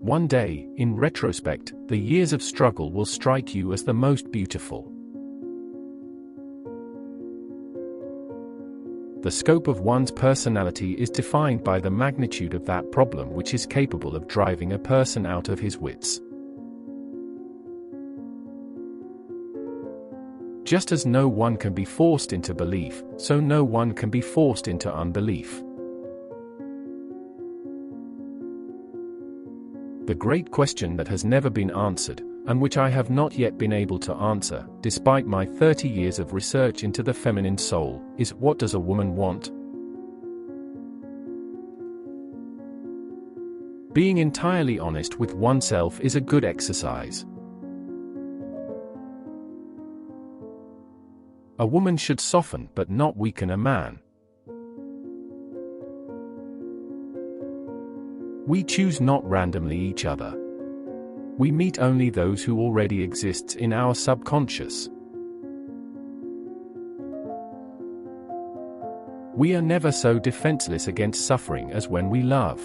One day, in retrospect, the years of struggle will strike you as the most beautiful. The scope of one's personality is defined by the magnitude of that problem which is capable of driving a person out of his wits. Just as no one can be forced into belief, so no one can be forced into unbelief. The great question that has never been answered, and which I have not yet been able to answer, despite my 30 years of research into the feminine soul, is what does a woman want? Being entirely honest with oneself is a good exercise. A woman should soften but not weaken a man. We choose not randomly each other. We meet only those who already exists in our subconscious. We are never so defenseless against suffering as when we love.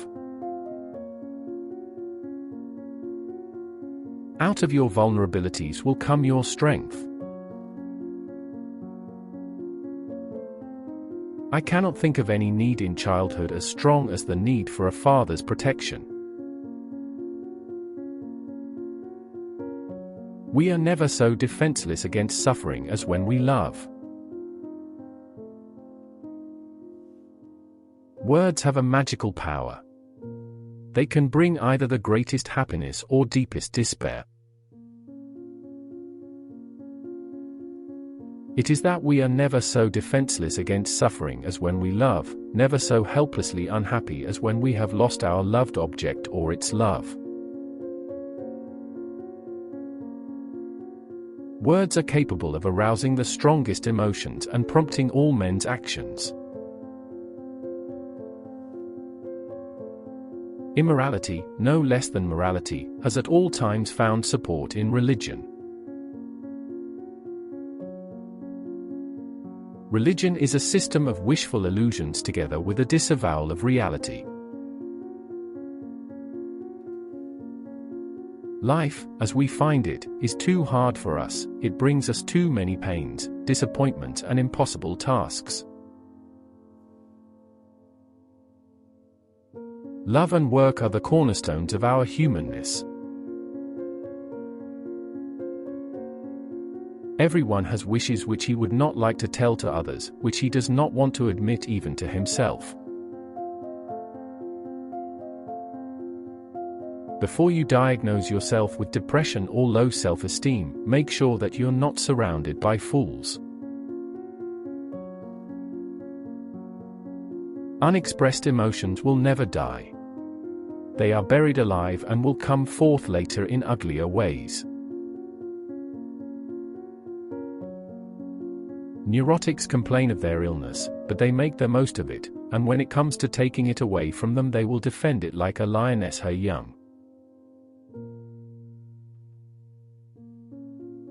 Out of your vulnerabilities will come your strength. I cannot think of any need in childhood as strong as the need for a father's protection. We are never so defenseless against suffering as when we love. Words have a magical power. They can bring either the greatest happiness or deepest despair. It is that we are never so defenseless against suffering as when we love, never so helplessly unhappy as when we have lost our loved object or its love. Words are capable of arousing the strongest emotions and prompting all men's actions. Immorality, no less than morality, has at all times found support in religion. Religion is a system of wishful illusions together with a disavowal of reality. Life, as we find it, is too hard for us, it brings us too many pains, disappointments and impossible tasks. Love and work are the cornerstones of our humanness. Everyone has wishes which he would not like to tell to others, which he does not want to admit even to himself. Before you diagnose yourself with depression or low self-esteem, make sure that you're not surrounded by fools. Unexpressed emotions will never die. They are buried alive and will come forth later in uglier ways. Neurotics complain of their illness, but they make the most of it, and when it comes to taking it away from them they will defend it like a lioness her young.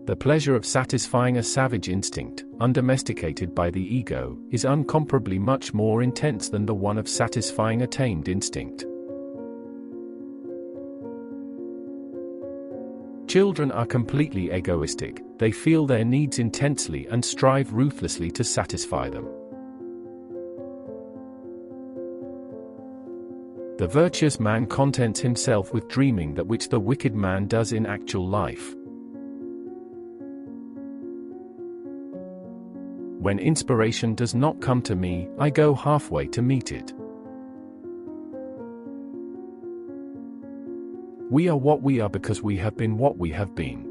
The pleasure of satisfying a savage instinct, undomesticated by the ego, is incomparably much more intense than the one of satisfying a tamed instinct. Children are completely egoistic, they feel their needs intensely and strive ruthlessly to satisfy them. The virtuous man contents himself with dreaming that which the wicked man does in actual life. When inspiration does not come to me, I go halfway to meet it. We are what we are because we have been what we have been.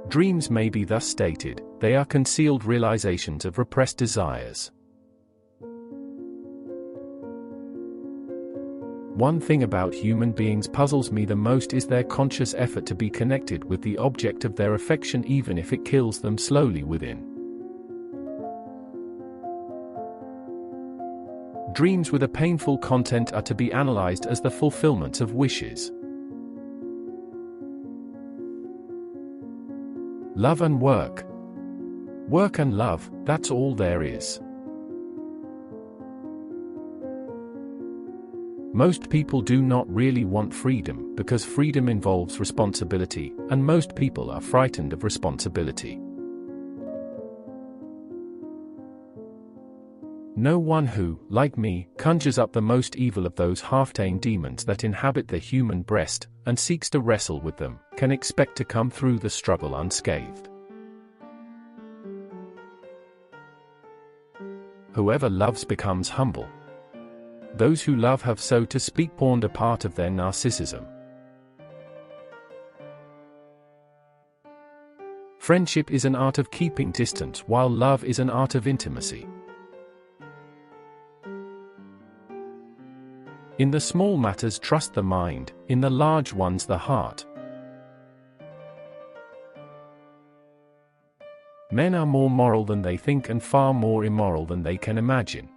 Dreams may be thus stated, they are concealed realizations of repressed desires. One thing about human beings puzzles me the most is their conscious effort to be connected with the object of their affection even if it kills them slowly within. Dreams with a painful content are to be analyzed as the fulfillment of wishes. Love and work. Work and love, that's all there is. Most people do not really want freedom because freedom involves responsibility, and most people are frightened of responsibility. No one who, like me, conjures up the most evil of those half-tamed demons that inhabit the human breast, and seeks to wrestle with them, can expect to come through the struggle unscathed. Whoever loves becomes humble. Those who love have, so to speak, pawned a part of their narcissism. Friendship is an art of keeping distance, while love is an art of intimacy. In the small matters trust the mind, in the large ones the heart. Men are more moral than they think and far more immoral than they can imagine.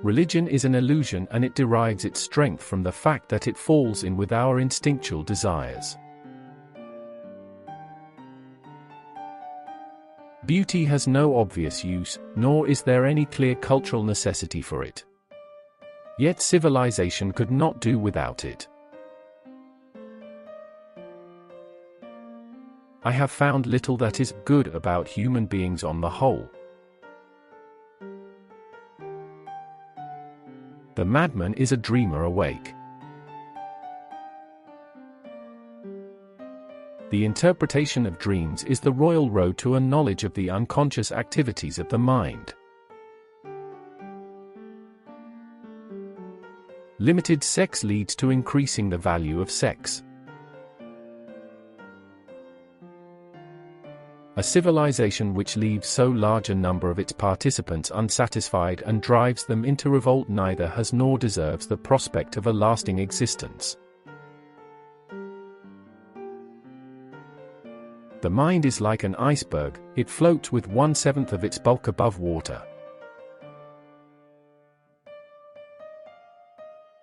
Religion is an illusion, and it derives its strength from the fact that it falls in with our instinctual desires. Beauty has no obvious use, nor is there any clear cultural necessity for it. Yet civilization could not do without it. I have found little that is good about human beings on the whole. The madman is a dreamer awake. The interpretation of dreams is the royal road to a knowledge of the unconscious activities of the mind. Limited sex leads to increasing the value of sex. A civilization which leaves so large a number of its participants unsatisfied and drives them into revolt neither has nor deserves the prospect of a lasting existence. The mind is like an iceberg, it floats with 1/7 of its bulk above water.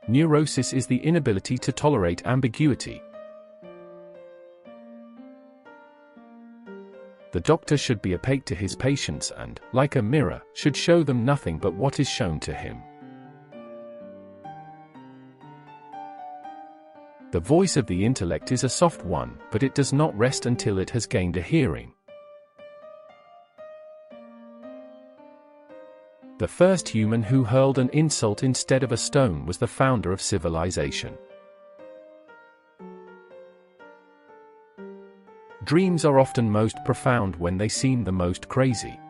Neurosis is the inability to tolerate ambiguity. The doctor should be opaque to his patients and, like a mirror, should show them nothing but what is shown to him. The voice of the intellect is a soft one, but it does not rest until it has gained a hearing. The first human who hurled an insult instead of a stone was the founder of civilization. Dreams are often most profound when they seem the most crazy.